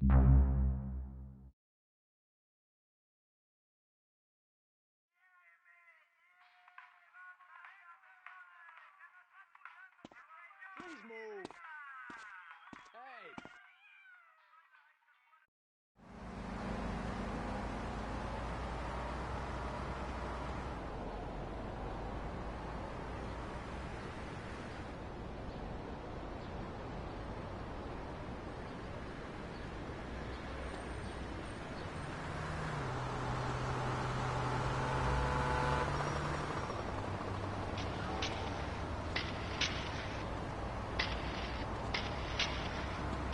Please move. Hey.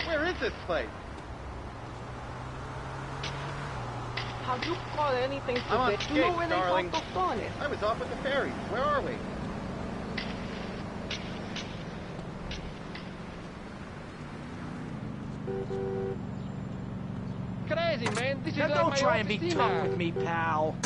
Where is this place? How you call anything I'm on today? You know skate, where darling. they got the I was off at the ferry. Where are we? Crazy, man. This is Now like don't my try and be oficina. tough with me, pal.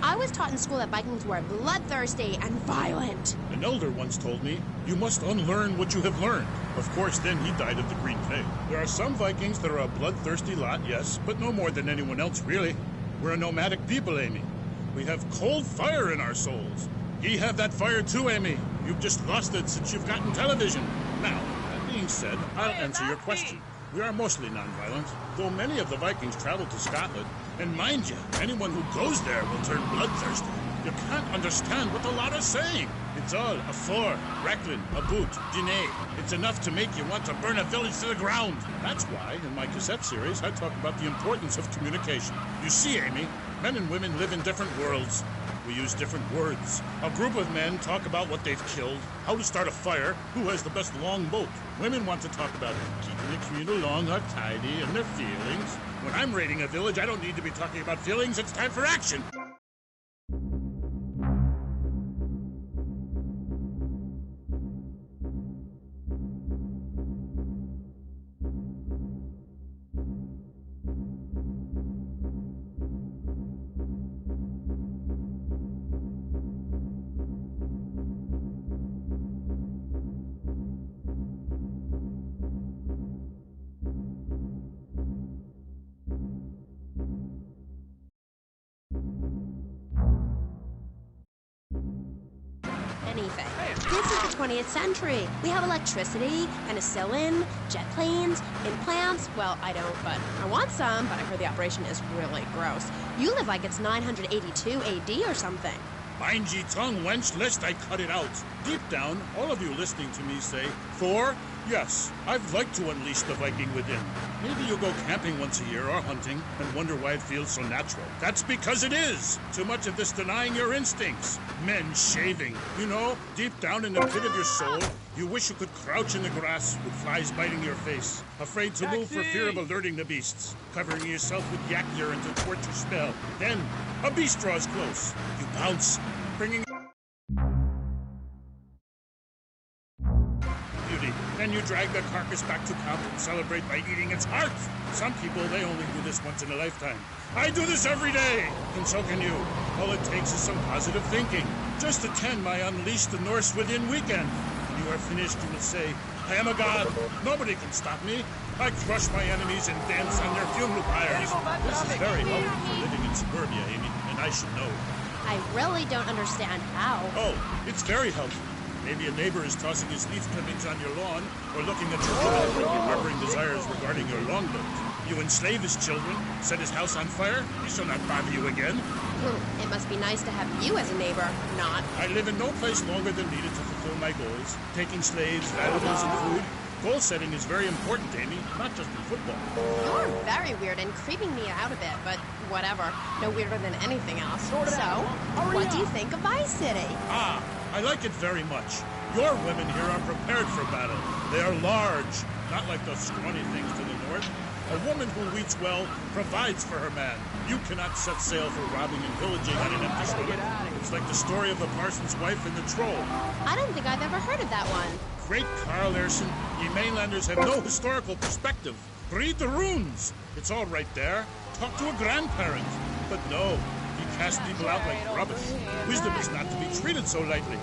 I was taught in school that Vikings were bloodthirsty and violent. An elder once told me, you must unlearn what you have learned. Of course, then he died of the green plague. There are some Vikings that are a bloodthirsty lot, yes, but no more than anyone else, really. We're a nomadic people, Amy. We have cold fire in our souls. Ye have that fire too, Amy. You've just lost it since you've gotten television. Now, that being said, I'll answer your question. We are mostly non-violent, though many of the Vikings traveled to Scotland. And mind you, anyone who goes there will turn bloodthirsty. You can't understand what the lot are saying. It's all a for, recklin, a boot, dîner. It's enough to make you want to burn a village to the ground. That's why, in my cassette series, I talk about the importance of communication. You see, Amy, men and women live in different worlds. We use different words. A group of men talk about what they've killed, how to start a fire, who has the best long boat. Women want to talk about keeping the community long or tidy and their feelings. When I'm raiding a village, I don't need to be talking about feelings. It's time for action. Anything. This is the 20th century. We have electricity, penicillin, jet planes, implants. Well, I don't, but I want some, but I heard the operation is really gross. You live like it's 982 AD or something. Mind ye tongue, wench, lest I cut it out. Deep down, all of you listening to me say, Thor, yes, I'd like to unleash the Viking within. Maybe you'll go camping once a year or hunting and wonder why it feels so natural. That's because it is. Too much of this denying your instincts. Men shaving. You know, deep down in the pit of your soul, you wish you could crouch in the grass with flies biting your face. Afraid to move for fear of alerting the beasts. Covering yourself with yak urine to thwart your spell. Then, a beast draws close. You bounce, bringing beauty. Then you drag the carcass back to camp and celebrate by eating its heart. Some people, they only do this once in a lifetime. I do this every day, and so can you. All it takes is some positive thinking. Just attend my Unleash the Norse Within weekend. When you are finished, you will say, I am a god. Nobody can stop me. I crush my enemies and dance on their funeral pyres. This is very helpful for living in suburbia, Amy, and I should know. I really don't understand how. Oh, it's very helpful. Maybe a neighbor is tossing his leaf clippings on your lawn, or looking at your woman when you're harboring desires regarding your longboat. You enslave his children, set his house on fire, he shall not bother you again. It must be nice to have you as a neighbor, not. I live in no place longer than needed to fulfill my goals. Taking slaves, valuables, and food. Goal setting is very important, Amy, not just in football. You're very weird and creeping me out a bit, but whatever. No weirder than anything else. So, what do you think of Vice City? Ah, I like it very much. Your women here are prepared for battle. They are large, not like those scrawny things to the north. A woman who eats well provides for her man. You cannot set sail for robbing and pillaging on an empty stomach. It's like the story of the parson's wife and the troll. I don't think I've ever heard of that one. Great Carl Erson, ye mainlanders have no historical perspective. Read the runes. It's all right there. Talk to a grandparent. But no, he cast people out like rubbish. Wisdom is not to be treated so lightly.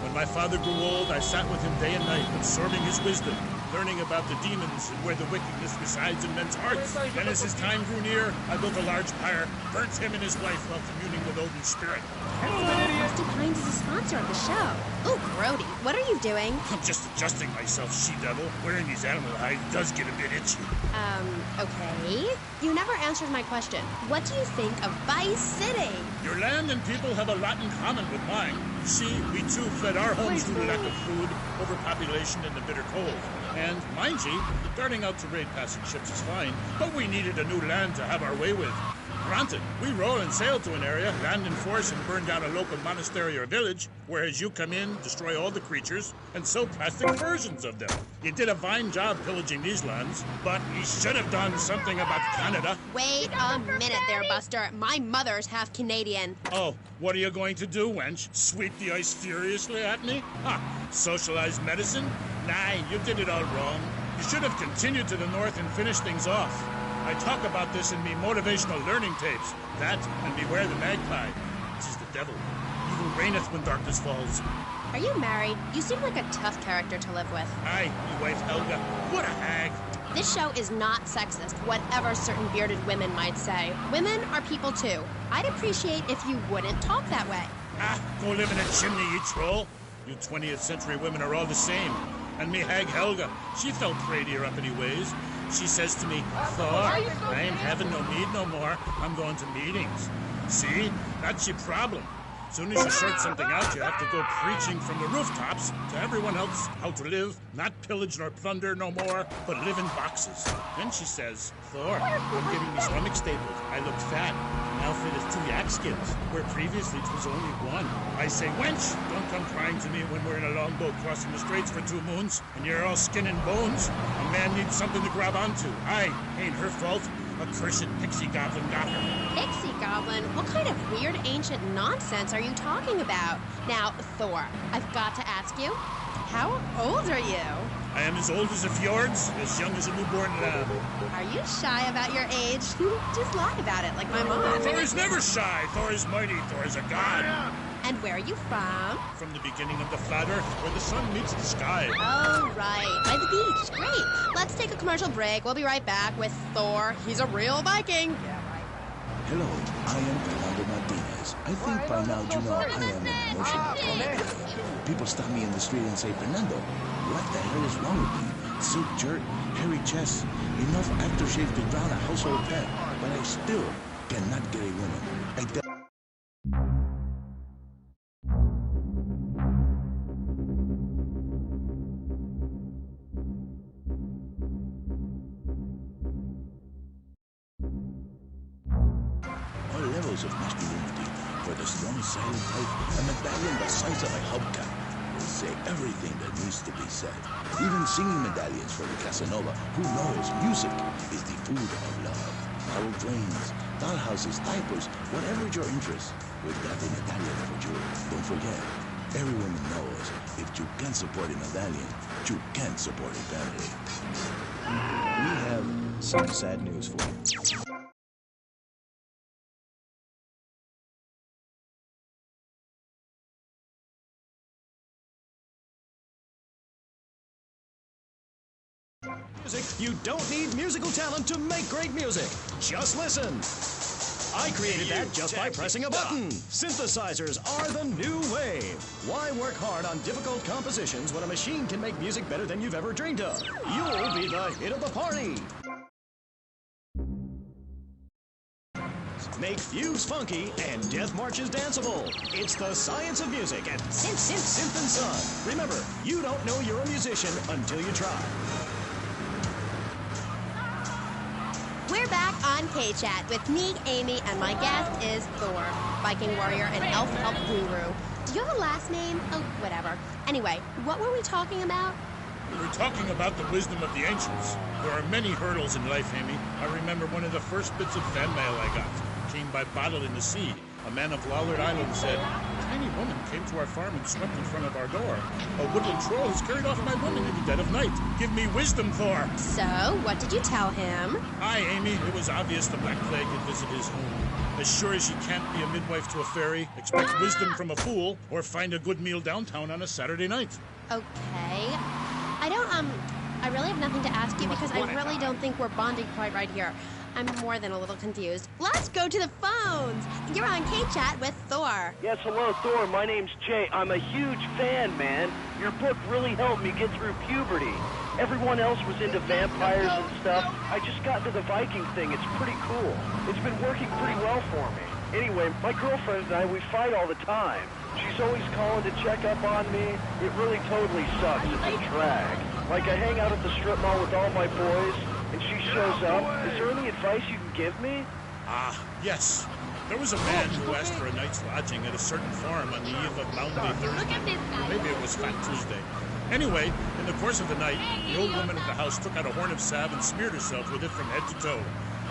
When my father grew old, I sat with him day and night, absorbing his wisdom, learning about the demons and where the wickedness resides in men's hearts. And as his time grew near, I built a large pyre, burnt him and his wife while communing with Odin's spirit. Rusty Pines is a sponsor of the show. Ooh, Grody, what are you doing? I'm just adjusting myself, she-devil. Wearing these animal hides does get a bit itchy. Okay. You never answered my question. What do you think of Vice City? Your land and people have a lot in common with mine. You see, we too fled our homes due to lack of food, overpopulation, and the bitter cold. And, mind you, darting out to raid passing ships is fine, but we needed a new land to have our way with. Granted, we roll and sail to an area, land in force, and burn down a local monastery or village, whereas you come in, destroy all the creatures, and sell plastic versions of them. You did a fine job pillaging these lands, but you should have done something about Canada. Wait a minute there, Buster. My mother's half Canadian. Oh, what are you going to do, wench? Sweep the ice furiously at me? Ha! Socialized medicine? Nah, you did it all wrong. You should have continued to the north and finished things off. I talk about this in me motivational learning tapes. That, and beware the magpie. This is the devil. Evil reigneth when darkness falls. Are you married? You seem like a tough character to live with. Aye, me wife Helga. What a hag. This show is not sexist, whatever certain bearded women might say. Women are people too. I'd appreciate if you wouldn't talk that way. Ah, go live in a chimney, you troll. You 20th century women are all the same. And me hag Helga, she felt prey to your uppity ways. She says to me, Thor, I ain't having no need no more. I'm going to meetings. See? That's your problem. Soon as you sort something out, you have to go preaching from the rooftops to everyone else how to live, not pillage nor plunder no more, but live in boxes. Then she says, Thor, I'm getting me stomach stapled. I look fat. My outfit is 2 yak skins, where previously it was only 1. I say, wench, don't come crying to me when we're in a longboat crossing the straits for 2 moons, and you're all skin and bones. A man needs something to grab onto. Aye, ain't her fault. A cursed pixie goblin got her. Pixie goblin? What kind of weird ancient nonsense are you talking about? Now, Thor, I've got to ask you, how old are you? I am as old as the fjords, as young as a newborn lamb. Are you shy about your age? Just lie about it, like my mom. Thor is never shy. Thor is mighty. Thor is a god. And where are you from? From the beginning of the flat earth, where the sun meets the sky. Oh, right. By the beach. Great. Let's take a commercial break. We'll be right back with Thor. He's a real Viking. Hello, I am Fernando Martinez. I think by now you know I am an emotional comic. People stop me in the street and say, Fernando, what the hell is wrong with me? Silk jerk, hairy chest, enough aftershave to drown a household pet, but I still cannot get a woman. Levels of masculinity. For the strong silent type, a medallion the size of a hubcap will say everything that needs to be said. Even singing medallions for the Casanova, who knows music is the food of love. Carol drains, dollhouses, diapers, whatever your interest, we've got a medallion for you. Don't forget, every woman knows if you can't support a medallion, you can't support a family. We have some sad news for you. You don't need musical talent to make great music. Just listen. I created that just by pressing a button. Synthesizers are the new wave. Why work hard on difficult compositions when a machine can make music better than you've ever dreamed of? You'll be the hit of the party. Make fugues funky and death marches danceable. It's the science of music at Synth and Son. Remember, you don't know you're a musician until you try. We're back on K-Chat with me, Amy, and my guest is Thor, Viking warrior and elf guru. Do you have a last name? Oh, whatever. Anyway, what were we talking about? We were talking about the wisdom of the ancients. There are many hurdles in life, Amy. I remember one of the first bits of fan mail I got came by bottle in the sea. A man of Lollard Island said, "A tiny woman came to our farm and swept in front of our door. A woodland troll has carried off my woman in the dead of night. Give me wisdom, Thor." So, what did you tell him? Aye, Amy, it was obvious the Black Plague had visited his home. As sure as you can't be a midwife to a fairy, expect wisdom from a fool, or find a good meal downtown on a Saturday night. Okay. I really have nothing to ask you because I really don't think we're bonding quite right here. I'm more than a little confused. Let's go to the phones. You're on K-Chat with Thor. Yes, hello, Thor. My name's Jay. I'm a huge fan, man. Your book really helped me get through puberty. Everyone else was into vampires and stuff. I just got into the Viking thing. It's pretty cool. It's been working pretty well for me. Anyway, my girlfriend and I, we fight all the time. She's always calling to check up on me. It really totally sucks. It's a drag. Like, I hang out at the strip mall with all my boys, and she shows up. Is there any advice you can give me? Yes. There was a man who asked for a night's lodging at a certain farm on the eve of Maundy Thursday. Look at this guy. Maybe it was Fat Tuesday. Anyway, in the course of the night, the old woman of the house took out a horn of salve and smeared herself with it from head to toe.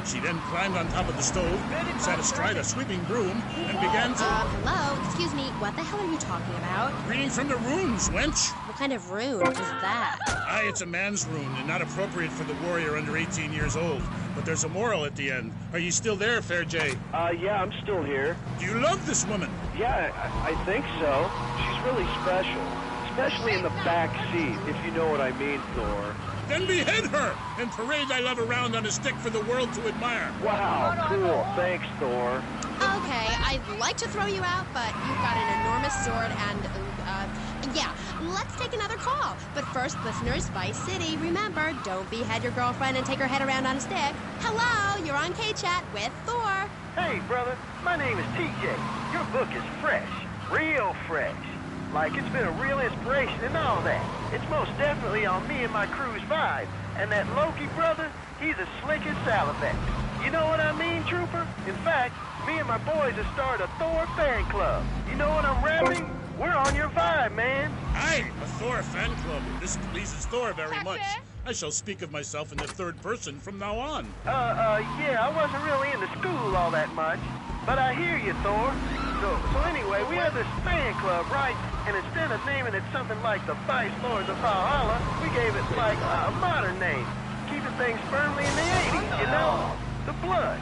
She then climbed on top of the stove, sat astride a sweeping broom, and began to... Hello? Excuse me, what the hell are you talking about? Reading from the runes, wench. What kind of rune is that? Aye, it's a man's rune, and not appropriate for the warrior under 18 years old. But there's a moral at the end. Are you still there, Fair Jay? Yeah, I'm still here. Do you love this woman? Yeah, I think so. She's really special. Especially in the back seat, if you know what I mean, Thor. Then behead her and parade thy love around on a stick for the world to admire. Wow, cool. Thanks, Thor. Okay, I'd like to throw you out, but you've got an enormous sword and, yeah, let's take another call. But first, listeners, Vice City, remember, don't behead your girlfriend and take her head around on a stick. Hello, you're on K-Chat with Thor. Hey, brother. My name is TJ. Your book is fresh. Real fresh. Like, it's been a real inspiration and all that. It's most definitely on me and my crew's vibe. And that Loki brother, he's as slick as Salivex. You know what I mean, Trooper? In fact, me and my boys have started a Thor fan club. You know what I'm rapping? We're on your vibe, man. Aye, a Thor fan club. This pleases Thor very much. I shall speak of myself in the third person from now on. Yeah, I wasn't really into school all that much. But I hear you, Thor. So anyway, we have this fan club, right? And instead of naming it something like the Vice Lords of Valhalla, we gave it like a modern name. Keeping things firmly in the 80s, you know? The Blood.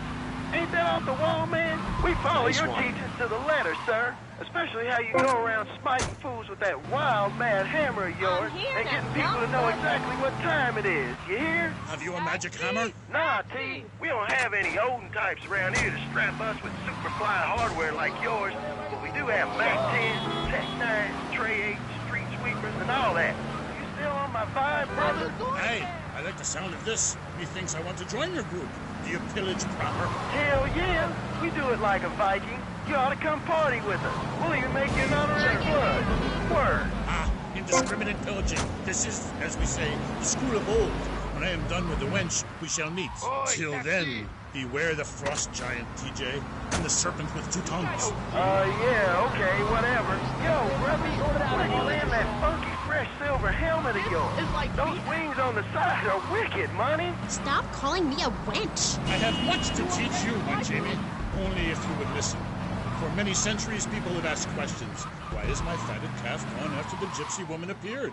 Ain't that off the wall, man? We follow your teachings to the letter, sir. Especially how you go around smiting fools with that wild, mad hammer of yours and getting people to know exactly what time it is. You hear? Have you a magic hammer? Nah, T. We don't have any olden types around here to strap us with superfly hardware like yours, but we do have Mac 10s, Tech 9s, Tray 8s, Street Sweepers, and all that. You still on my vibe, brother? Hey, I like the sound of this. Methinks I want to join your group. Do you pillage proper? Hell yeah. We do it like a Viking. You ought to come party with us. We'll even make you an honorary blood. Word. Indiscriminate pillaging. This is, as we say, the school of old. When I am done with the wench, we shall meet. Till then, beware the frost giant, TJ, and the serpent with two tongues. Yeah, okay, whatever. Yo, brother, where you land that funky, fresh silver helmet of yours? Those wings on the side are wicked, money. Stop calling me a wench. I have much to teach you, my Jamie. Only if you would listen. For many centuries, people have asked questions. Why is my fatted calf gone after the gypsy woman appeared?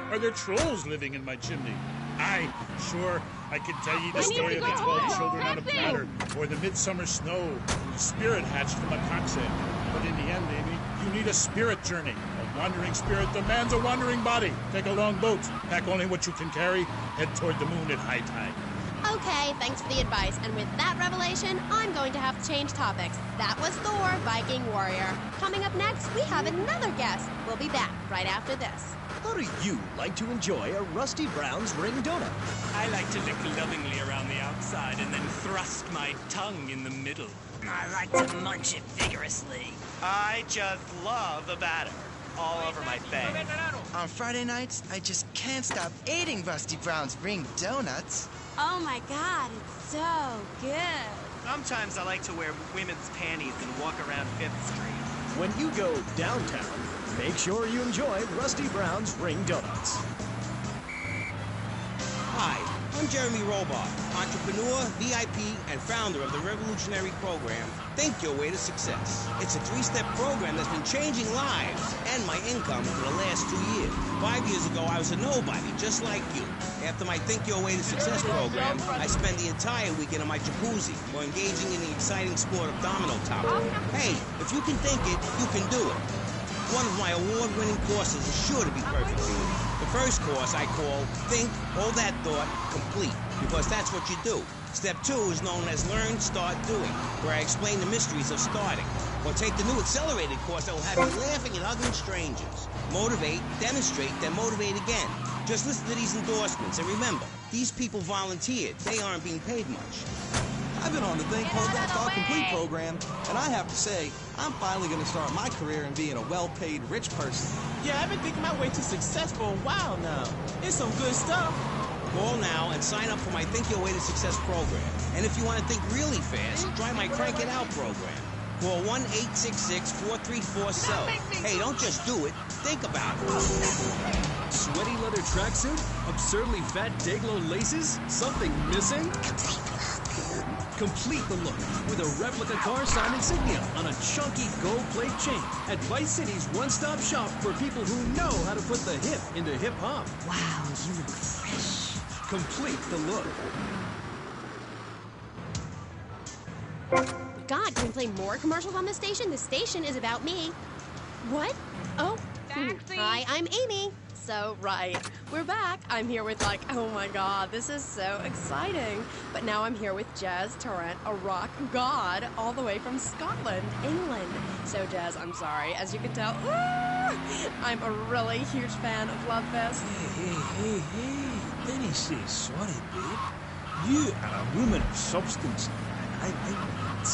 Are there trolls living in my chimney? Aye, sure, I could tell ye the story of the 12 children on a platter, or the midsummer snow, the spirit hatched from a cock's egg. But in the end, Amy, you need a spirit journey. A wandering spirit demands a wandering body. Take a long boat, pack only what you can carry, head toward the moon at high tide. Okay, thanks for the advice. And with that revelation, I'm going to have to change topics. That was Thor, Viking Warrior. Coming up next, we have another guest. We'll be back right after this. How do you like to enjoy a Rusty Brown's ring donut? I like to lick lovingly around the outside and then thrust my tongue in the middle. I like to munch it vigorously. I just love a batter all over my face. On Friday nights, I just can't stop eating Rusty Brown's ring donuts. Oh my god, it's so good. Sometimes I like to wear women's panties and walk around 5th Street. When you go downtown, make sure you enjoy Rusty Brown's ring donuts. Hi, I'm Jeremy Robart, entrepreneur, VIP, and founder of the revolutionary program, Think Your Way to Success. It's a 3-step program that's been changing lives and my income for the last 2 years. 5 years ago, I was a nobody, just like you. After my Think Your Way to Success program, I spent the entire weekend in my jacuzzi or engaging in the exciting sport of domino topping. Hey, if you can think it, you can do it. One of my award-winning courses is sure to be perfect for you. The first course I call Think, Hold That Thought, Complete, because that's what you do. Step 2 is known as Learn, Start, Doing, where I explain the mysteries of starting. Or take the new accelerated course that will have you laughing and hugging strangers. Motivate, demonstrate, then motivate again. Just listen to these endorsements, and remember, these people volunteered. They aren't being paid much. I've been on the Think, Hold That Thought Complete program, and I have to say, I'm finally going to start my career in being a well-paid rich person. Yeah, I've been thinking my way to success for a while now. It's some good stuff. Call now and sign up for my Think Your Way to Success program. And if you want to think really fast, try my Crank It Out program. Call 1-866-434-SELL. Hey, don't just do it. Think about it. Sweaty leather tracksuit? Absurdly fat Dayglow laces? Something missing? Complete the look with a replica car sign insignia on a chunky gold plate chain at Vice City's one-stop shop for people who know how to put the hip into hip-hop. Wow, you look fresh. Complete the look. God, can we play more commercials on this station? This station is about me. What? Oh. Taxi. Hi, I'm Amy. So, right, we're back. I'm here with oh my God, this is so exciting. But now I'm here with Jazz Tarrant, a rock god, all the way from Scotland, England. So, Jazz, I'm sorry. As you can tell, I'm a really huge fan of Love Fest. Hey. Didn't say sorry, babe. You are a woman of substance, and I like that.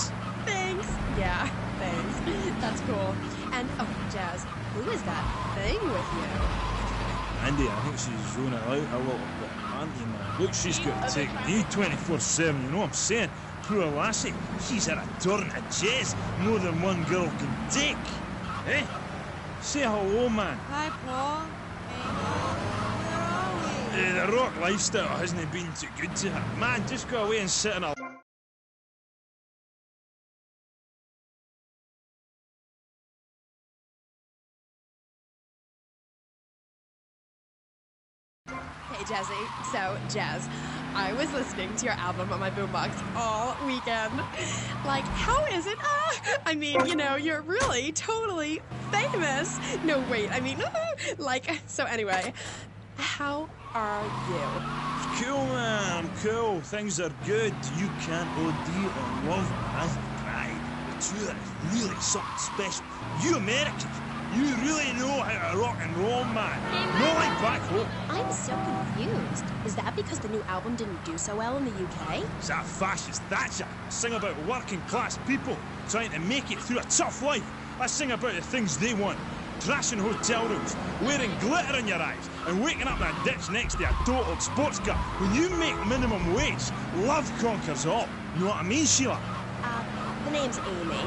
Thanks. Yeah, thanks. That's cool. And, oh, Jazz, who is that thing with you? Andy, I think she's zoning out a little bit, auntie, man. Look, she's got to take me 24/7, you know what I'm saying? Poor lassie, she's had a turn of jazz more than one girl can take. Eh? Say hello, man. Hi, Paul. Hey, The rock lifestyle hasn't been too good to her. Man, just go away and sit in a... Hey, Jazzy. So, Jazz, I was listening to your album on my boombox all weekend. Like, how is it? I mean, you know, you're really totally famous. No, wait, I mean, so anyway, how are you? Cool, man, I'm cool. Things are good. You can't OD on love as pride. The two that is really something special. You Americans, you really know how to rock and roll, man. No like back home. I'm so confused. Is that because the new album didn't do so well in the UK? It's that fascist Thatcher. Sing about working class people trying to make it through a tough life. I sing about the things they want. Trashing hotel rooms, wearing glitter in your eyes, and waking up in a ditch next to a totaled sports car. When you make minimum wage, love conquers all. You know what I mean, Sheila? The name's Amy.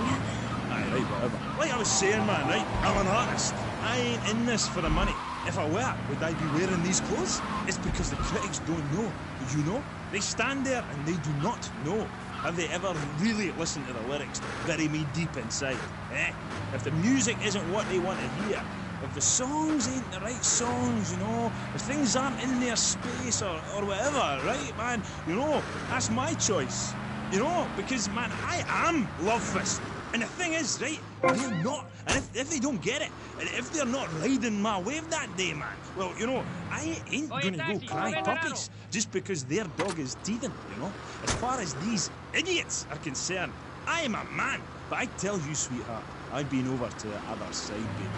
Aye, right, whatever. Like I was saying, man, right? I'm an artist. I ain't in this for the money. If I were, would I be wearing these clothes? It's because the critics don't know. Did you know? They stand there and they do not know. Have they ever really listened to the lyrics to bury me deep inside? Eh? If the music isn't what they want to hear, if the songs ain't the right songs, you know, if things aren't in their space or whatever, right, man, you know, that's my choice. You know, because, man, I am Love Fist. And the thing is, right, they're not. And if they don't get it, and if they're not riding my wave that day, man, well, you know, I ain't going to go cry puppies just because their dog is teething, you know. As far as these idiots are concerned, I am a man. But I tell you, sweetheart, I've been over to the other side, baby.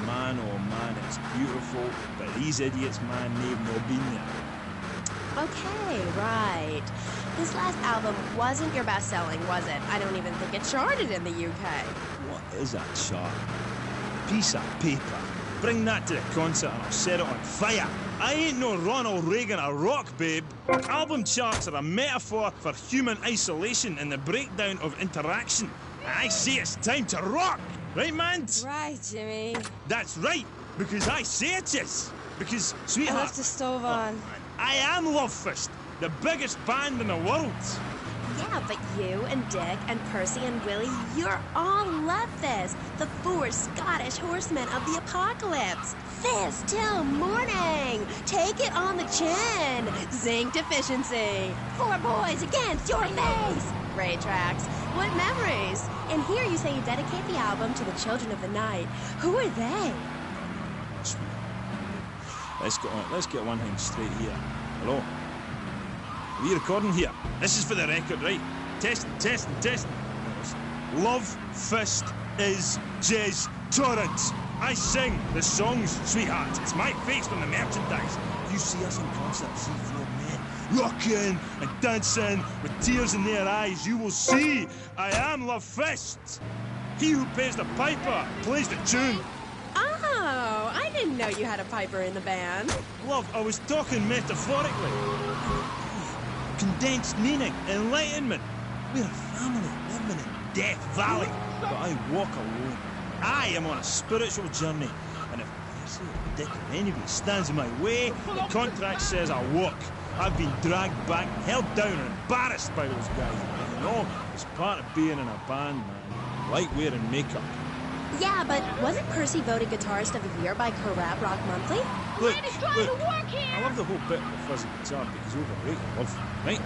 Man, oh man, it's beautiful. But these idiots, man, they've not been there. Okay, right. This last album wasn't your best-selling, was it? I don't even think it charted in the UK. What is that chart? Piece of paper. Bring that to the concert and I'll set it on fire. I ain't no Ronald Reagan or rock, babe. Album charts are a metaphor for human isolation and the breakdown of interaction. And I say it's time to rock. Right, man? Right, Jimmy. That's right, because I say it is. Because, I sweetheart... left the stove on. I am Love Fist. The biggest band in the world. Yeah, but you and Dick and Percy and Willie, you're all love fist. The 4 Scottish horsemen of the apocalypse. Fist till morning. Take it on the chin. Zinc deficiency. 4 boys against your face. Great tracks. What memories. And here you say you dedicate the album to the children of the night. Who are they? Let's get one thing straight here. Hello? Are we recording here? This is for the record, right? Testing. Love Fist is Jez Torrance. I sing the songs, sweetheart. It's my face on the merchandise. You see us in concert, see 4 men rocking and dancing with tears in their eyes. You will see I am Love Fist. He who pays the piper plays the tune. Oh, I didn't know you had a piper in the band. Love, I was talking metaphorically. Condensed meaning, enlightenment. We're a family living in Death Valley, but I walk alone. I am on a spiritual journey, and if Percy or Dick or anybody stands in my way, the contract says I walk. I've been dragged back, held down, and embarrassed by those guys. But you know, it's part of being in a band, man. Like wearing makeup. Yeah, but wasn't Percy voted Guitarist of the Year by Corrap Rock Monthly? Look, I love the whole bit of the fuzzy guitar because overrated, love, right?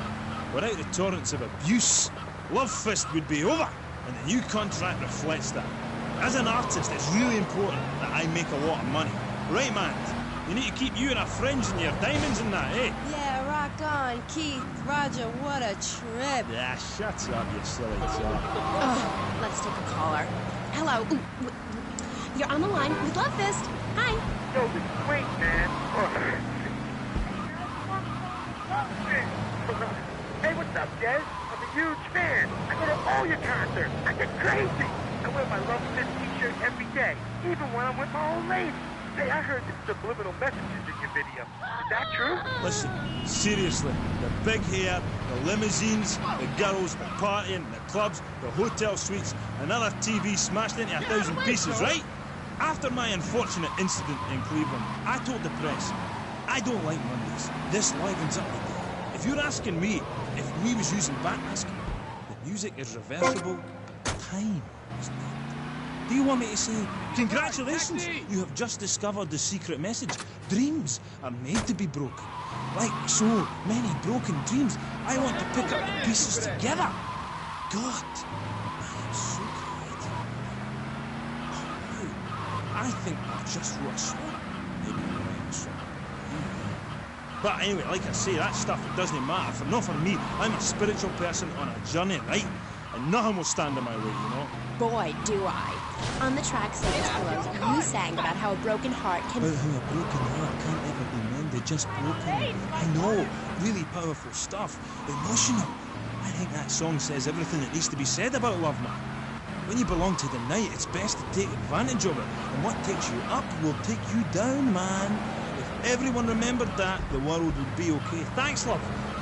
Without the torrents of abuse, Love Fist would be over, and the new contract reflects that. As an artist, it's really important that I make a lot of money. Right, man? You need to keep you and our friends and your diamonds and that, eh? Yeah, rock on, Keith. Roger, what a trip. Yeah, shut up, you silly chap. Oh, let's take a caller. Hello. Ooh, you're on the line with Love Fist. Hi. Yo, this is great, man. Hey, what's up, Jez? I'm a huge fan. I go to all your concerts. I get crazy. I wear my Love Fist t-shirt every day, even when I'm with my old lady. Hey, I heard the subliminal messages in your video. Is that true? Listen, seriously, the big hair, the limousines, the girls, the partying, the clubs, the hotel suites, another TV smashed into 1,000 pieces, right? After my unfortunate incident in Cleveland, I told the press, I don't like Mondays. This livens up the day. If you're asking me if we was using backmasking, the music is reversible, time is not. Do you want me to say, congratulations, you have just discovered the secret message. Dreams are made to be broken. Like so many broken dreams, I want to pick up the pieces together. God, I am so creative. Oh, I think I've just wrote a song. Maybe I'm writing a song. But anyway, like I say, that stuff, it doesn't matter. Not for me. I'm a spiritual person on a journey, right? And nothing will stand in my way, you know? Boy, do I. On the track Saints Below, you sang about how a broken heart can... How a broken heart can't ever be mended, just broken. I know, really powerful stuff. Emotional. I think that song says everything that needs to be said about love, man. When you belong to the night, it's best to take advantage of it. And what takes you up will take you down, man. If everyone remembered that, the world would be okay. Thanks, love.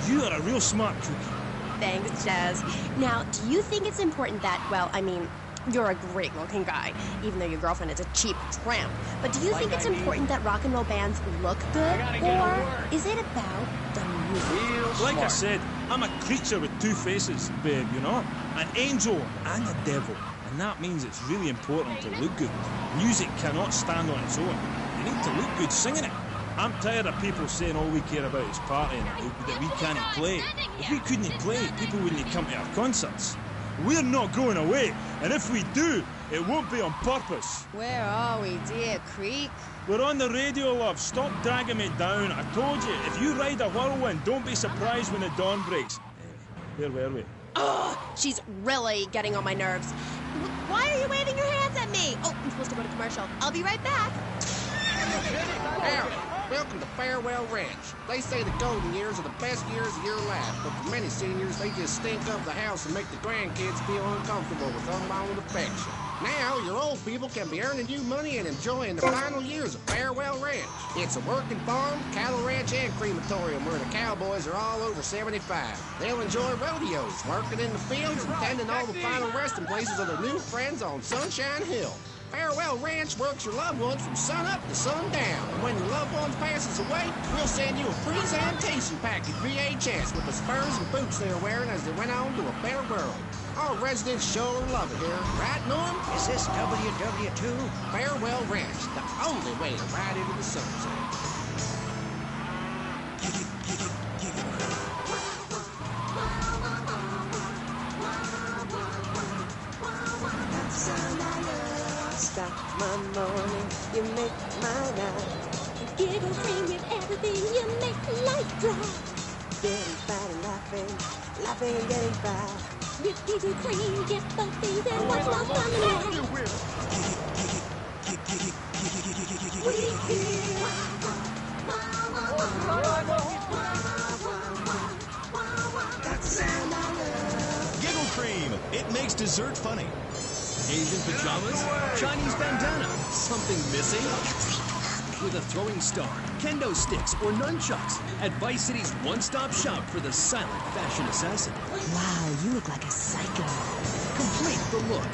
You are a real smart cookie. Thanks, Jez. Now, do you think it's important that, well, I mean, you're a great-looking guy, even though your girlfriend is a cheap tramp. But do you think it's important that rock and roll bands look good? Or is it about the music? Like I said, I'm a creature with 2 faces, babe, you know? An angel and a devil. And that means it's really important to look good. Music cannot stand on its own. You need to look good singing it. I'm tired of people saying all we care about is partying, that we can't play. If we couldn't play, people wouldn't come to our concerts. We're not going away, and if we do, it won't be on purpose. Where are we, dear Creek? We're on the radio, love. Stop dragging me down. I told you, if you ride a whirlwind, don't be surprised when the dawn breaks. Where were we? Ugh, she's really getting on my nerves. Why are you waving your hands at me? Oh, I'm supposed to go to commercial. I'll be right back. Welcome to Farewell Ranch. They say the golden years are the best years of your life, but for many seniors, they just stink up the house and make the grandkids feel uncomfortable with unbounded affection. Now, your old people can be earning you money and enjoying the final years of Farewell Ranch. It's a working farm, cattle ranch, and crematorium where the cowboys are all over 75. They'll enjoy rodeos, working in the fields, and tending all the final resting places of their new friends on Sunshine Hill. Farewell Ranch works your loved ones from sun up to sundown. And when your loved ones passes away, we'll send you a presentation package VHS with the spurs and boots they were wearing as they went on to a better world. All residents sure love it here. Right, Norm? Is this WW2? Farewell Ranch, the only way to ride into the sunset. Stop my morning, you make my night. Giggle, cream, with everything, you make life bright. Getting fat and laughing, laughing and getting fat. With giggle, cream, get the things and what's not fun You will. That's the sound I love. Giggle cream. It makes dessert funny. Asian pajamas, Chinese bandana, something missing? With a throwing star, kendo sticks, or nunchucks at Vice City's one-stop shop for the silent fashion assassin. Wow, you look like a psycho. Complete the look.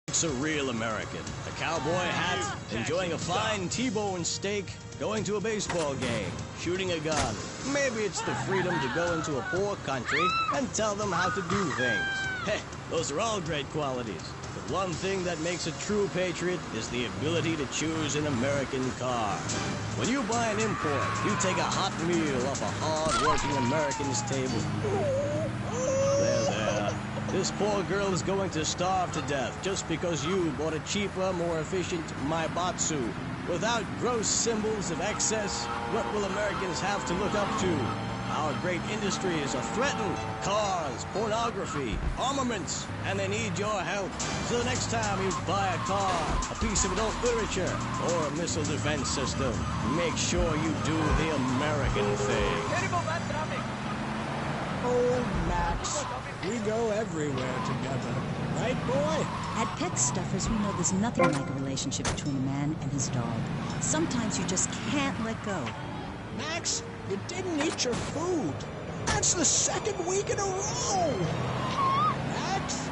It's a real American. A cowboy hat, enjoying a fine T-bone steak, going to a baseball game, shooting a gun. Maybe it's the freedom to go into a poor country and tell them how to do things. Hey, those are all great qualities. But one thing that makes a true patriot is the ability to choose an American car. When you buy an import, you take a hot meal off a hard-working American's table. There. This poor girl is going to starve to death just because you bought a cheaper, more efficient Maibatsu. Without gross symbols of excess, what will Americans have to look up to? Our great industries are threatened. Cars, pornography, armaments, and they need your help. So the next time you buy a car, a piece of adult literature, or a missile defense system, make sure you do the American thing. Oh, Max, we go everywhere together. Right, boy? At Pet Stuffers, we know there's nothing like a relationship between a man and his dog. Sometimes you just can't let go. Max, you didn't eat your food. That's the second week in a row. Max?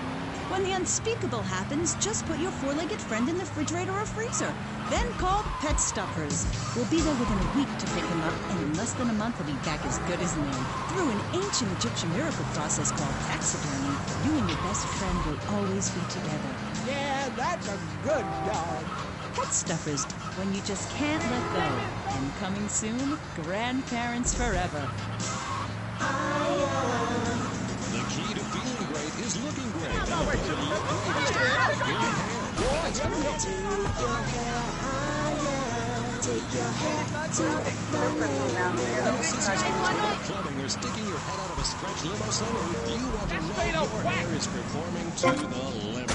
When the unspeakable happens, just put your four-legged friend in the refrigerator or freezer. Then call Pet Stuffers. We'll be there within a week to pick him up, and in less than a month he'll be back as good as new. Through an ancient Egyptian miracle process called taxidermy, you and your best friend will always be together. Yeah, that's a good dog. Pet Stuffers, when you just can't let go. And coming soon, grandparents forever. The key to feeling great is looking great. And the way to look great is to have great hair. That's great. Take your hair to the Clubbing or sticking your head out of a stretch limo saloon, you want to know your hair is performing to the limit.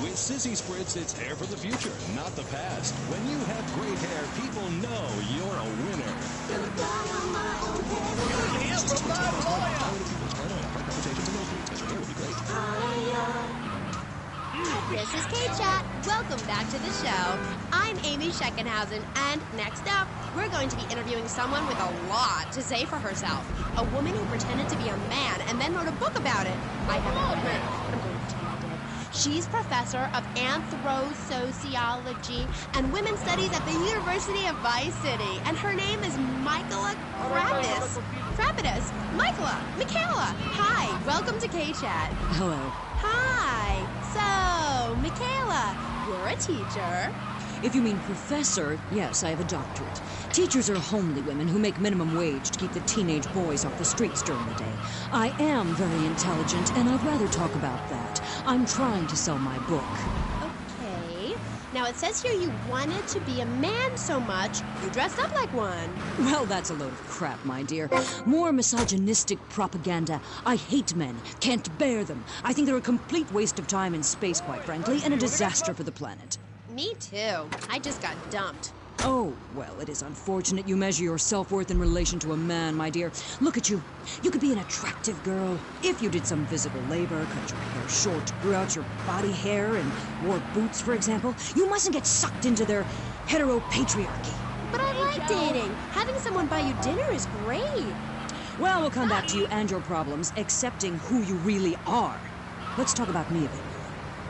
With Sissy Spritz, it's hair for the future, not the past. When you have great hair, people know you're a winner. This is K-Chat. Welcome back to the show. I'm Amy Scheckenhausen, and next up, we're going to be interviewing someone with a lot to say for herself. A woman who pretended to be a man and then wrote a book about it. I haven't read it, but I'm going to pretend I did. She's professor of anthro-sociology and women's studies at the University of Vice City, and her name is Michaela Krapidis. Michaela. Hi, welcome to K-Chat. Hello. Hi. So, Michaela, you're a teacher. If you mean professor, yes, I have a doctorate. Teachers are homely women who make minimum wage to keep the teenage boys off the streets during the day. I am very intelligent, and I'd rather talk about that. I'm trying to sell my book. Okay. Now, it says here you wanted to be a man so much, you dressed up like one. Well, that's a load of crap, my dear. More misogynistic propaganda. I hate men. Can't bear them. I think they're a complete waste of time and space, quite frankly, and a disaster for the planet. Me too. I just got dumped. Oh, well, it is unfortunate you measure your self-worth in relation to a man, my dear. Look at you. You could be an attractive girl if you did some physical labor, cut your hair short, grew out your body hair, and wore boots, for example. You mustn't get sucked into their heteropatriarchy. But I like dating. Having someone buy you dinner is great. Well, we'll come back to you and your problems, accepting who you really are. Let's talk about me a bit.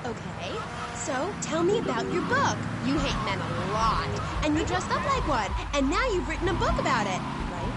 Okay. So, tell me about your book. You hate men a lot, and you dressed up like one, and now you've written a book about it, right?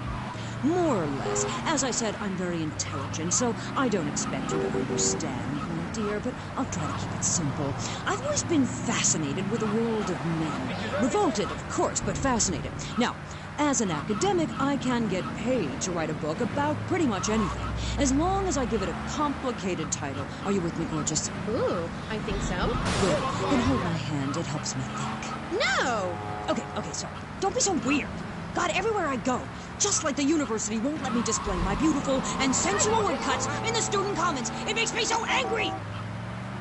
More or less. As I said, I'm very intelligent, so I don't expect you to understand, my dear, but I'll try to keep it simple. I've always been fascinated with the world of men. Revolted, of course, but fascinated. Now, as an academic, I can get paid to write a book about pretty much anything, as long as I give it a complicated title. Are you with me, gorgeous? Ooh, I think so. Good. Then hold my hand. It helps me think. No! Okay, sorry. Don't be so weird. God, everywhere I go, just like the university won't let me display my beautiful and sensual woodcuts in the student commons. It makes me so angry!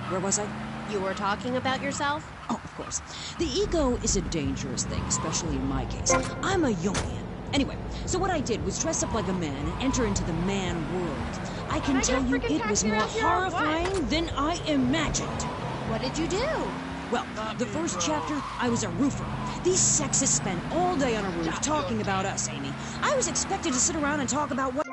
Where was I? You were talking about yourself? Oh, of course. The ego is a dangerous thing, especially in my case. I'm a Jungian. Anyway, so what I did was dress up like a man and enter into the man world. I can tell you it was more horrifying than I imagined. What did you do? Well, the first chapter, I was a roofer. These sexists spend all day on a roof talking about us, Amy. I was expected to sit around and talk about what...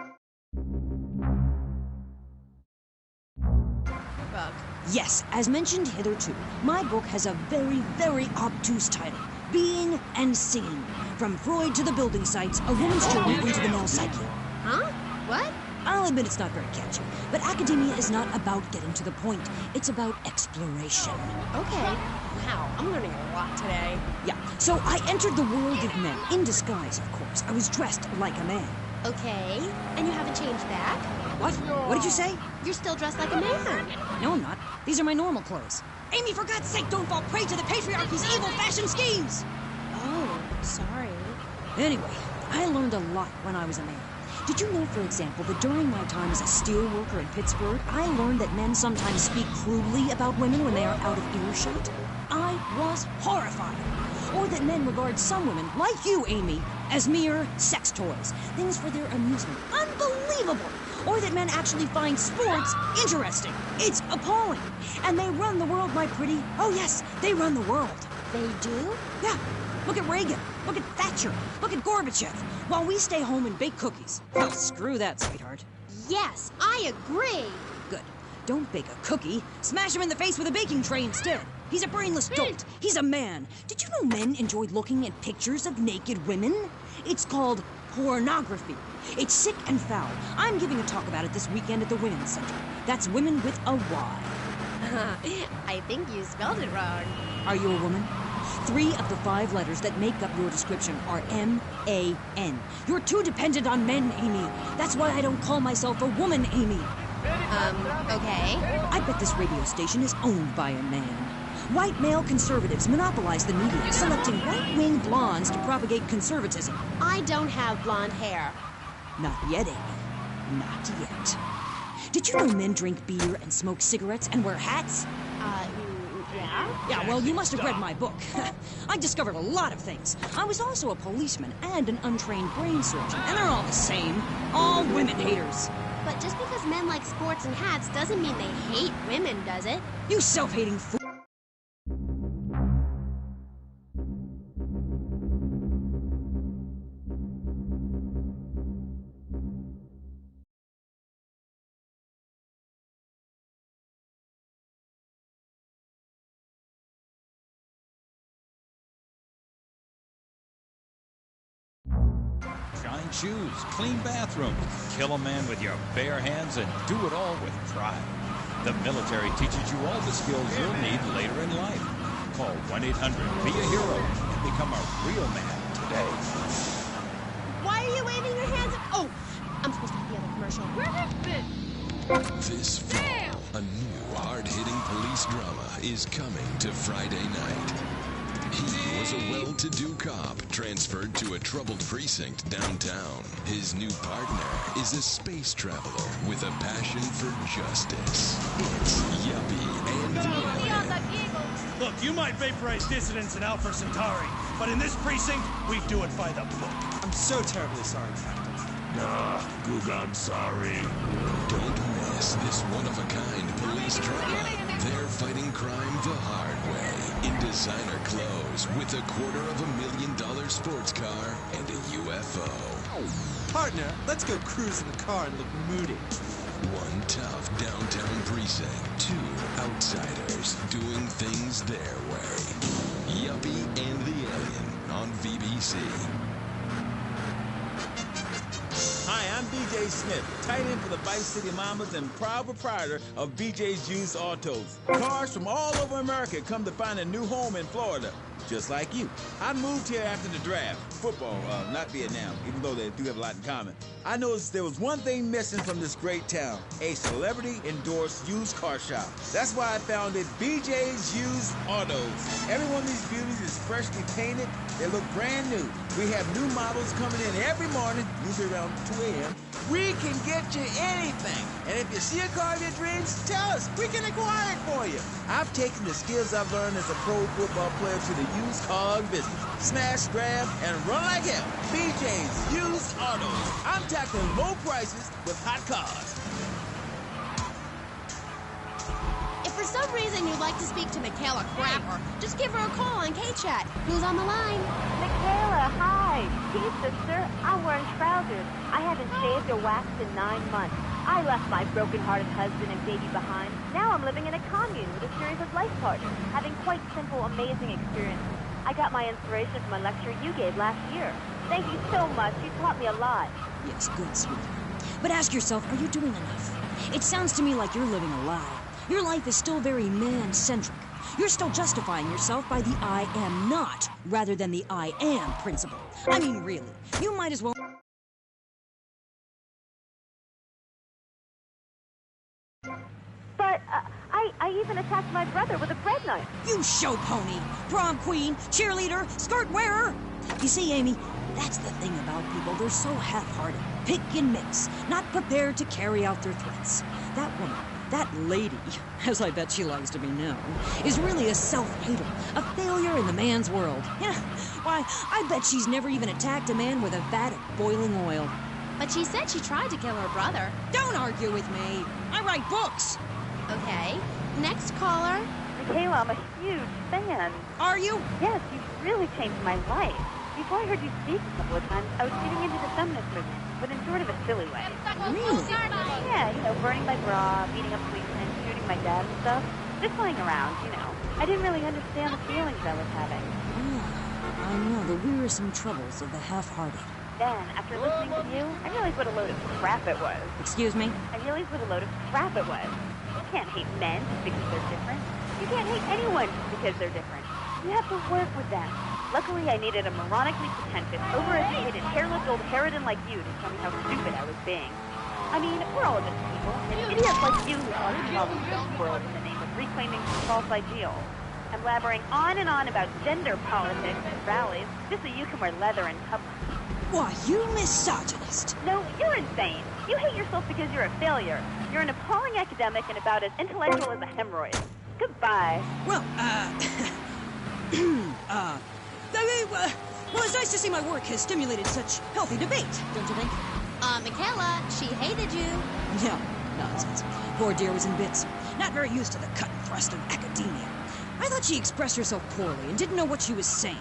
Yes, as mentioned hitherto, my book has a very, very obtuse title. Being and Seeing. From Freud to the building sites, a woman's journey into the male psyche. Huh? What? I'll admit it's not very catchy, but academia is not about getting to the point. It's about exploration. Okay. Wow, I'm learning a lot today. Yeah, so I entered the world of men, in disguise, of course. I was dressed like a man. Okay, and you haven't changed that? What? What did you say? You're still dressed like a man. No, I'm not. These are my normal clothes. Amy, for God's sake, don't fall prey to the patriarchy's evil fashion schemes! Oh, sorry. Anyway, I learned a lot when I was a man. Did you know, for example, that during my time as a steel worker in Pittsburgh, I learned that men sometimes speak crudely about women when they are out of earshot? I was horrified. Or that men regard some women, like you, Amy, as mere sex toys, things for their amusement. Unbelievable! Or that men actually find sports interesting. It's appalling. And they run the world, my pretty. Oh, yes, they run the world. They do? Yeah. Look at Reagan. Look at Thatcher. Look at Gorbachev. While we stay home and bake cookies. Oh, screw that, sweetheart. Yes, I agree. Good. Don't bake a cookie. Smash him in the face with a baking tray instead. He's a brainless dolt. He's a man. Did you know men enjoy looking at pictures of naked women? It's called pornography. It's sick and foul. I'm giving a talk about it this weekend at the Women's Center. That's women with a Y. I think you spelled it wrong. Are you a woman? 3 of the 5 letters that make up your description are M-A-N. You're too dependent on men, Amy. That's why I don't call myself a woman, Amy. Okay. I bet this radio station is owned by a man. White male conservatives monopolize the media, selecting right-wing blondes to propagate conservatism. I don't have blonde hair. Not yet, Amy. Not yet. Did you know men drink beer and smoke cigarettes and wear hats? Yeah? Yeah, well, you must have read my book. I discovered a lot of things. I was also a policeman and an untrained brain surgeon, and they're all the same. All women haters. But just because men like sports and hats doesn't mean they hate women, does it? You self-hating fool. Shine shoes, clean bathroom, kill a man with your bare hands, and do it all with pride. The military teaches you all the skills you'll need later in life. Call 1-800-BE-A-HERO and become a real man today. Why are you waving your hands? Oh, I'm supposed to be the other commercial. Where has been? This fall, a new hard-hitting police drama is coming to Friday night. He was a well-to-do cop transferred to a troubled precinct downtown. His new partner is a space traveler with a passion for justice. It's Yuppie and the Alien. Look, you might vaporize dissidents in Alpha Centauri, but in this precinct, we do it by the book. I'm so terribly sorry, Captain. Goog, I'm sorry. Don't miss this one-of-a-kind police drama. They're fighting crime the hard way, in designer clothes, with $250,000 sports car and a UFO. Partner, let's go cruise in the car and look moody. One tough downtown precinct, 2 outsiders doing things their way. Yuppie and the Alien on BBC. Hi, I'm BJ Smith, tight end for the Vice City Mamas and proud proprietor of BJ's Used Autos. Cars from all over America come to find a new home in Florida, just like you. I moved here after the draft, football, not Vietnam, even though they do have a lot in common. I noticed there was one thing missing from this great town, a celebrity-endorsed used car shop. That's why I founded BJ's Used Autos. Every one of these beauties is freshly painted. They look brand new. We have new models coming in every morning, usually around 2 a.m. We can get you anything. And if you see a car of your dreams, tell us. We can acquire it for you. I've taken the skills I've learned as a pro football player to the used car business. Smash, grab, and run like hell. BJ's Used Autos. I'm tackling low prices with hot cars. If for some reason you'd like to speak to Michaela Crapper, just give her a call on K-Chat. Who's on the line? Michaela, hi. Gee, sister, I'm wearing trousers. I haven't shaved or waxed in 9 months. I left my broken-hearted husband and baby behind. Now I'm living in a commune with a series of life partners, having quite simple, amazing experiences. I got my inspiration from a lecture you gave last year. Thank you so much. You taught me a lot. Yes, good, sweetie. But ask yourself, are you doing enough? It sounds to me like you're living a lie. Your life is still very man-centric. You're still justifying yourself by the I am not, rather than the I am principle. I mean, really, you might as well... But, I even attacked my brother with a bread knife. You show pony, prom queen, cheerleader, skirt wearer. You see, Amy, that's the thing about people. They're so half-hearted, pick and mix, not prepared to carry out their threats. That woman, that lady, as I bet she likes to be known, is really a self-hater, a failure in the man's world. Yeah, why, I bet she's never even attacked a man with a vat of boiling oil. But she said she tried to kill her brother. Don't argue with me. I write books. Okay, next caller. Michaela, I'm a huge fan. Are you? Yes, you've really changed my life. Before I heard you speak a couple of times, I was getting into the feminist movement, but in sort of a silly way. Really? Yeah, you know, burning my bra, beating up policemen, shooting my dad and stuff. Just playing around, you know. I didn't really understand the feelings I was having. I know, the wearisome troubles of the half-hearted. Then, after listening to you, I realized what a load of crap it was. Excuse me? I realized what a load of crap it was. You can't hate men just because they're different. You can't hate anyone just because they're different. You have to work with them. Luckily, I needed a moronically pretentious, overeducated, hairless old harridan like you to tell me how stupid I was being. I mean, we're all just people, and idiots like you who cause problems in this world in the name of reclaiming some false ideal. I'm blabbering on and on about gender politics and rallies just so you can wear leather in public. Why, you misogynist. No, you're insane. You hate yourself because you're a failure. You're an appalling academic and about as intellectual as a hemorrhoid. Goodbye. Well, well, it's nice to see my work has stimulated such healthy debate, don't you think? Michaela, she hated you. Yeah, nonsense. Poor dear was in bits. Not very used to the cut and thrust of academia. I thought she expressed herself poorly and didn't know what she was saying.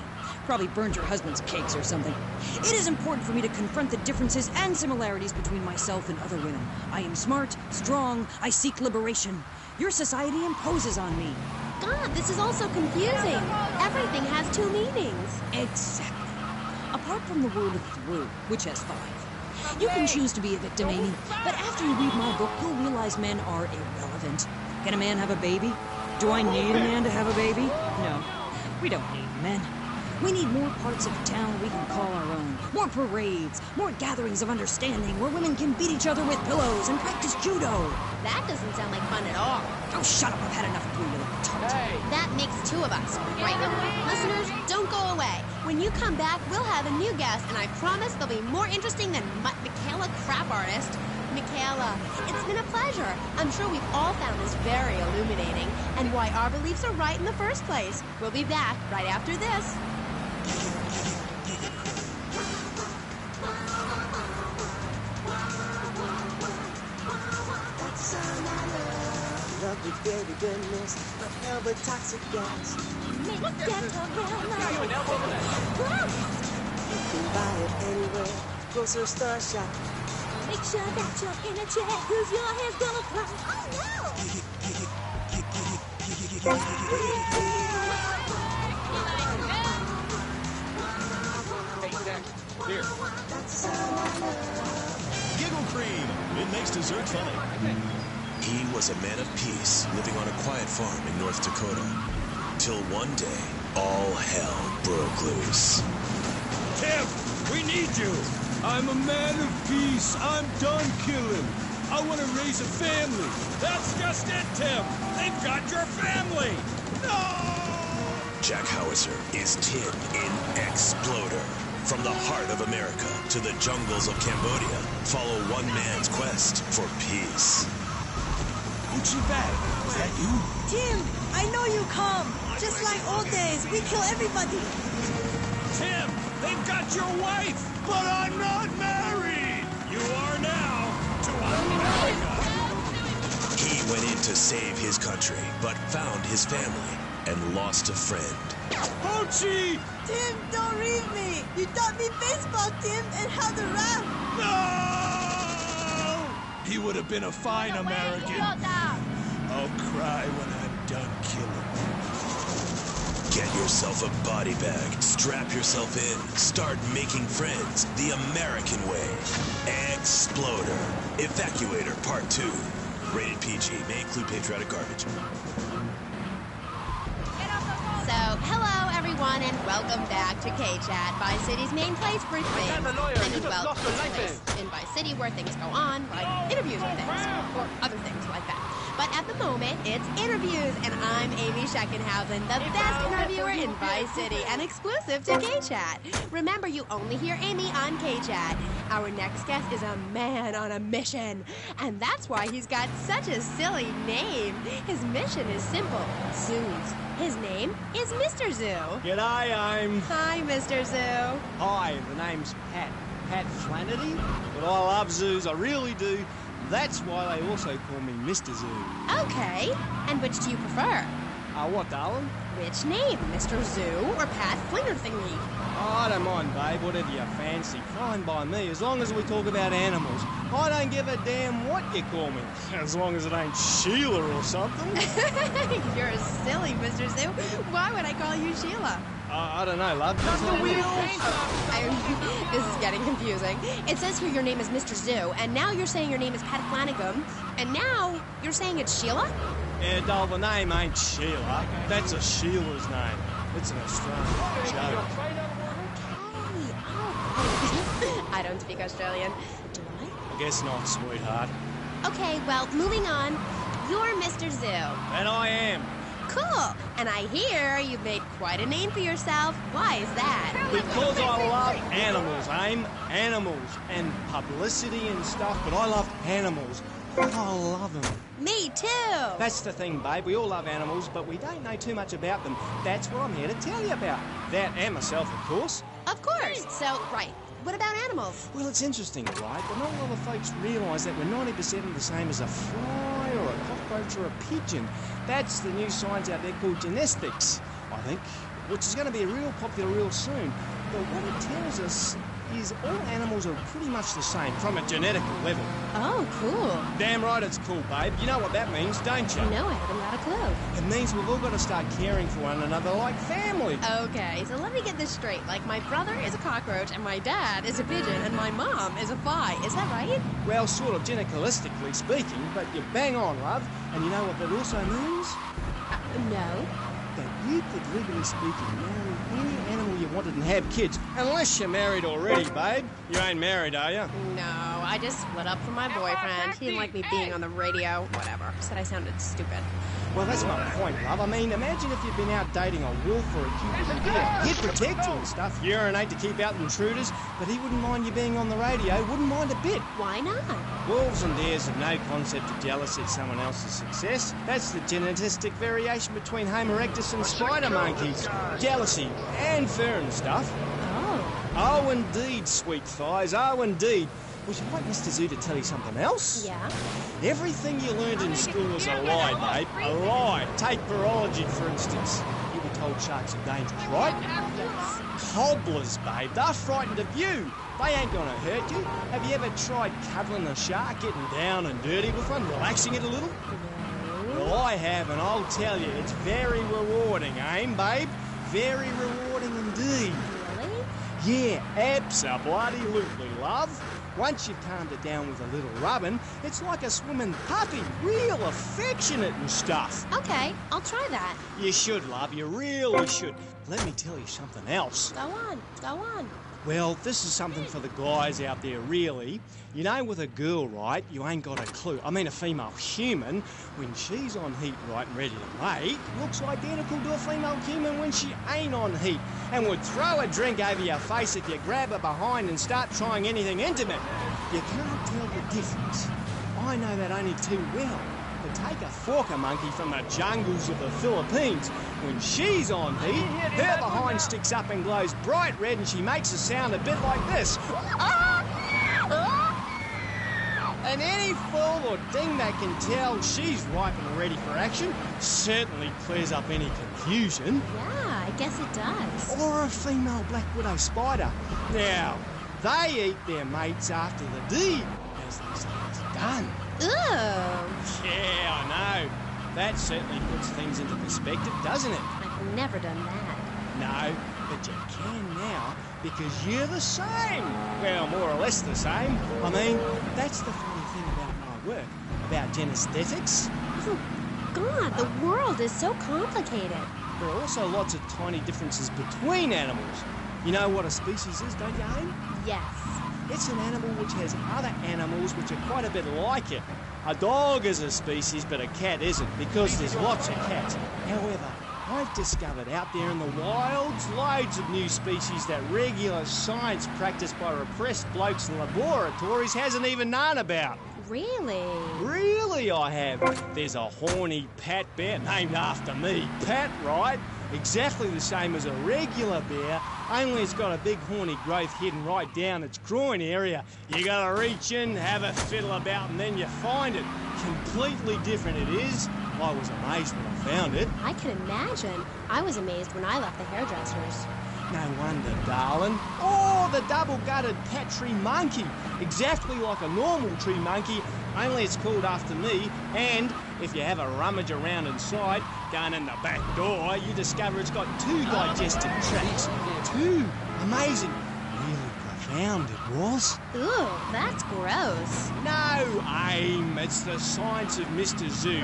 Probably burned her husband's cakes or something. It is important for me to confront the differences and similarities between myself and other women. I am smart, strong, I seek liberation. Your society imposes on me. God, this is all so confusing. Everything has two meanings. Exactly. Apart from the word through, which has 5. You can choose to be a victim, Amy, but after you read my book, you'll realize men are irrelevant. Can a man have a baby? Do I need a man to have a baby? No, we don't need men. We need more parts of town we can call our own. More parades, more gatherings of understanding where women can beat each other with pillows and practice judo. That doesn't sound like fun at all. Oh, shut up. I've had enough of you little tart. That makes 2 of us, right? Listeners, don't go away. When you come back, we'll have a new guest, and I promise they'll be more interesting than Michaela Crap Artist. Michaela, it's been a pleasure. I'm sure we've all found this very illuminating, and why our beliefs are right in the first place. We'll be back right after this. Love with very goodness, but hell but toxic gas. Make that a real life. You can buy it anywhere, grocery store shop. Make sure that you're in a chair, cause your hair's gonna fly. Oh no! Here. Giggle cream. It makes dessert funny. He was a man of peace, living on a quiet farm in North Dakota. Till one day, all hell broke loose. Tim, we need you. I'm a man of peace. I'm done killing. I want to raise a family. That's just it, Tim. They've got your family. No! Jack Howitzer is Tim in Exploder. From the heart of America to the jungles of Cambodia, follow one man's quest for peace. Gucci bag, is that you? Tim, I know you come. Just like old days, we kill everybody. Tim, they've got your wife, but I'm not married. You are now to America. He went in to save his country, but found his family and lost a friend. Hochi! Tim, don't leave me. You taught me baseball, Tim, and how to rap. No! He would have been a fine American. I'll cry when I'm done killing. Get yourself a body bag, strap yourself in, start making friends the American way. Exploder. Evacuator Part 2. Rated PG. May include patriotic garbage. So, hello everyone, and welcome back to K-Chat, Vice City's main place for things. I mean, well, it's a place in Vice City where things go on, like interviews or things, or other things like that. But at the moment, it's interviews, and I'm Amy Scheckenhausen, the best interviewer in Vice City, and exclusive to K-Chat. Remember, you only hear Amy on K-Chat. Our next guest is a man on a mission, and that's why he's got such a silly name. His mission is simple: zoos. His name is Mr. Zoo. G'day, Ames. Hi, Mr. Zoo. Hi, the name's Pat. Pat Flannery. But I love zoos, I really do. That's why they also call me Mr. Zoo. Okay. And which do you prefer? What, darling? Which name, Mr. Zoo or Pat Flingerthingy? Oh, I don't mind, babe. Whatever you fancy. Fine by me, as long as we talk about animals. I don't give a damn what you call me. As long as it ain't Sheila or something. You're silly, Mr. Zoo. Why would I call you Sheila? I don't know, love. Just the wheels! This is getting confusing. It says here your name is Mr. Zoo, and now you're saying your name is Pat Flanagan, and now you're saying it's Sheila? Yeah, doll, the name ain't Sheila. That's a Sheila's name. It's an Australian joke. I don't speak Australian. Do I guess not, sweetheart. I? Okay, well, moving on. You're Mr. Zoo. And I am. Cool. And I hear you've made quite a name for yourself. Why is that? Because I love animals, Aim. Animals. And publicity and stuff, but I love animals. I love them. Me too. That's the thing, babe. We all love animals, but we don't know too much about them. That's what I'm here to tell you about. That and myself, of course. Of course. So, right. What about animals? Well, it's interesting, right? But not a lot of folks realise that we're 90% the same as a fly or a cockroach or a pigeon. That's the new science out there called genetics, I think, which is going to be real popular real soon. But what it tells us is all animals are pretty much the same from a genetic level. Oh, cool. Damn right it's cool, babe. You know what that means, don't you? No, I haven't got a clue. It means we've all got to start caring for one another like family. Okay, so let me get this straight. Like, my brother is a cockroach, and my dad is a pigeon, and my mom is a fly. Is that right? Well, sort of genetically speaking, but you're bang on, love. And you know what that also means? No. That you could, legally speaking, marry any animal you wanted and have kids. Unless you're married already, babe. You ain't married, are you? No, I just split up from my boyfriend. He didn't like me being on the radio. Whatever. Said I sounded stupid. Well, that's my point, love. I mean, imagine if you'd been out dating a wolf or a Cuban deer. He'd protect you and stuff, urinate to keep out intruders, but he wouldn't mind you being on the radio, wouldn't mind a bit. Why not? Wolves and deers have no concept of jealousy at someone else's success. That's the genetic variation between Homo erectus and spider monkeys. Jealousy and fur and stuff. Oh. Oh, indeed, sweet thighs. Oh, indeed. Would you like Mr. Zoo to tell you something else? Yeah? Everything you learned in school is a lie, babe. A lie. Take virology, for instance. You were told sharks are dangerous, right? Yes. Cobblers, babe. They're frightened of you. They ain't gonna hurt you. Have you ever tried cuddling a shark, getting down and dirty with one, relaxing it a little? No. Well, I have, and I'll tell you, it's very rewarding, babe? Very rewarding indeed. Really? Yeah, abso-bloody-lutely, love. Once you've calmed it down with a little rubbing, it's like a swimming puppy, real affectionate and stuff. Okay, I'll try that. You should, love, you really should. Let me tell you something else. Go on. Well, this is something for the guys out there, really. You know, with a girl, right, you ain't got a clue. I mean, a female human, when she's on heat, right, and ready to mate, looks identical to a female human when she ain't on heat, and would throw a drink over your face if you grab her behind and start trying anything intimate. You can't tell the difference. I know that only too well. But take a forker monkey from the jungles of the Philippines. When she's on heat, her behind sticks up and glows bright red, and she makes a sound a bit like this. And any fool or dingbat can tell she's ripe and ready for action. Certainly clears up any confusion. Yeah, I guess it does. Or a female black widow spider. Now, they eat their mates after the deed, as they say. done. Ooh. Yeah, I know. That certainly puts things into perspective, doesn't it? I've never done that. No, but you can now because you're the same. Well, more or less the same. I mean, that's the funny thing about my work, about genesthetics. Oh, God, the world is so complicated. There are also lots of tiny differences between animals. You know what a species is, don't you, Aim? Yes. It's an animal which has other animals which are quite a bit like it. A dog is a species, but a cat isn't, because there's lots of cats. However, I've discovered out there in the wilds loads of new species that regular science practiced by repressed blokes in laboratories hasn't even known about. Really? Really, I have. There's a horny Pat bear named after me. Pat, right? Exactly the same as a regular bear, only it's got a big horny growth hidden right down its groin area. You gotta reach in, have a fiddle about, and then you find it. Completely different it is. I was amazed when I found it. I can imagine. I was amazed when I left the hairdressers. No wonder, darling. Oh, the double-gutted pat tree monkey. Exactly like a normal tree monkey, only it's called after me. And if you have a rummage around inside, going in the back door, you discover it's got 2 digestive tracts. 2. Amazing. Really profound it was. Ooh, that's gross. No, Aim. It's the science of Mr. Zoo.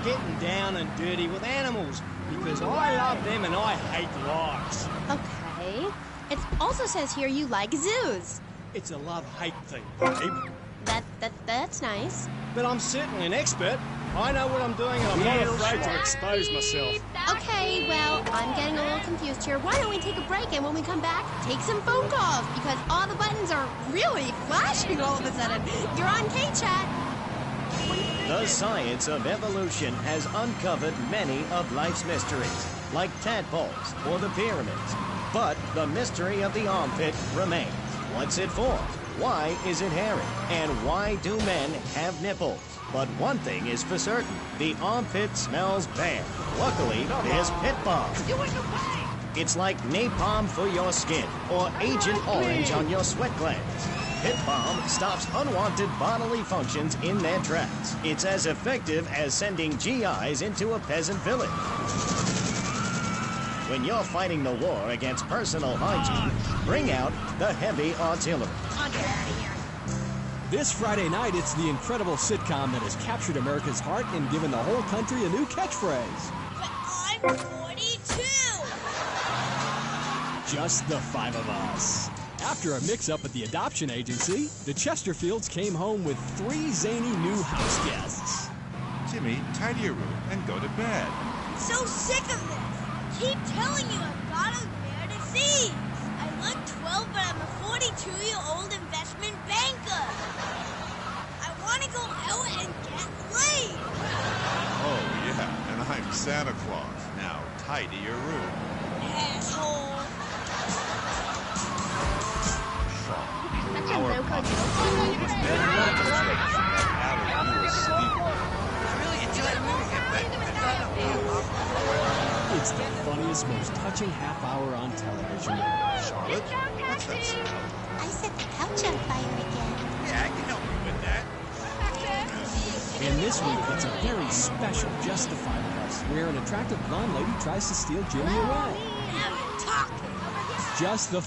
Getting down and dirty with animals. Because I love them and I hate lies. Okay. It also says here you like zoos. It's a love-hate thing, babe. That's nice. But I'm certainly an expert. I know what I'm doing and I'm not afraid to expose myself. Okay, well, I'm getting a little confused here. Why don't we take a break and when we come back, take some phone calls because all the buttons are really flashing all of a sudden. You're on K-Chat. The science of evolution has uncovered many of life's mysteries, like tadpoles or the pyramids. But the mystery of the armpit remains. What's it for? Why is it hairy? And why do men have nipples? But one thing is for certain. The armpit smells bad. Luckily, there's Pit Bomb. It's like napalm for your skin or Agent Orange on your sweat glands. Pit Bomb stops unwanted bodily functions in their tracks. It's as effective as sending GIs into a peasant village. When you're fighting the war against personal hygiene, bring out the heavy artillery. This Friday night, it's the incredible sitcom that has captured America's heart and given the whole country a new catchphrase. But I'm 42! Just the 5 of us. After a mix-up at the adoption agency, the Chesterfields came home with 3 zany new house guests. Jimmy, tidy your room and go to bed. So sick of this! Keep telling you I've got to bear disease. I look 12, but I'm a 42-year-old investment banker. I want to go out and get laid. Oh, yeah, and I'm Santa Claus. Now, tidy your room. Asshole. Our population was never going to change from that hour you were sleeping. It's the funniest, most touching half hour on television. Charlotte, what's that smell? I set the couch on fire again. Yeah, I can help you with that. And this week, it's a very special Just the 5 of Us, where an attractive blonde lady tries to steal Jimmy away. I'm talking. Just the...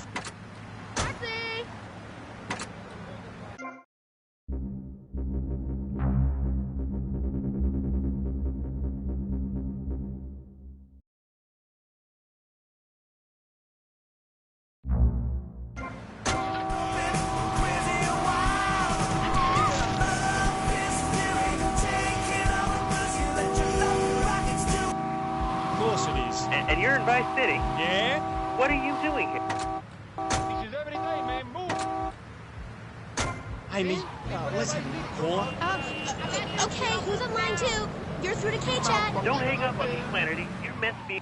And you're in Vice City? Yeah? What are you doing here? This is everything, man. Move. Amy, let's have a call. Okay, who's on line 2? You're through to K-Chat. Don't hang up on me, Flannery. You're meant to be...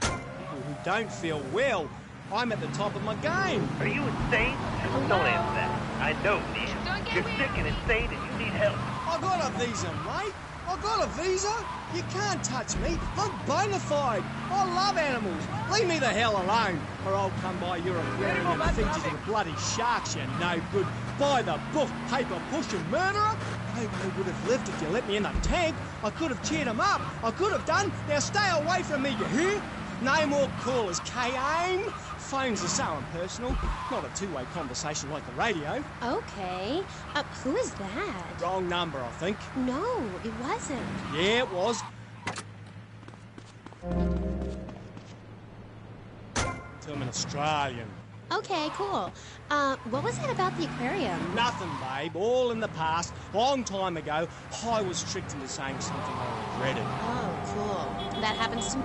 People who don't feel well. I'm at the top of my game. Are you insane? Don't answer that. I know, man. You're sick and insane and you need help. I got a visa, mate. I got a visa. You can't touch me. I'm bona fide. I love animals. Leave me the hell alone, or I'll come by your aquarium and feed you to the bloody sharks, you no good. By the book, paper pushing murderer. Maybe they would have lived if you let me in the tank. I could have cheered them up. I could have done. Now stay away from me, you hear? No more callers, K-Aim. Phones are so impersonal. Not a two-way conversation like the radio. Okay. Who is that? Wrong number, I think. No, it wasn't. Yeah, it was. Tell me an Australian. Okay, cool. What was it about the aquarium? Nothing, babe. All in the past. Long time ago, I was tricked into saying something I regretted. Oh, cool. That happens to me.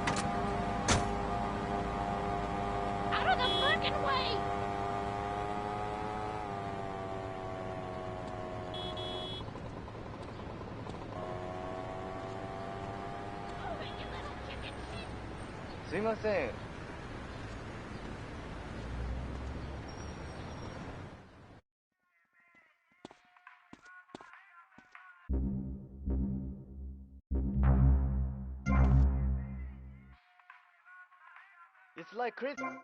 Out of the frickin' way! It's like Christmas.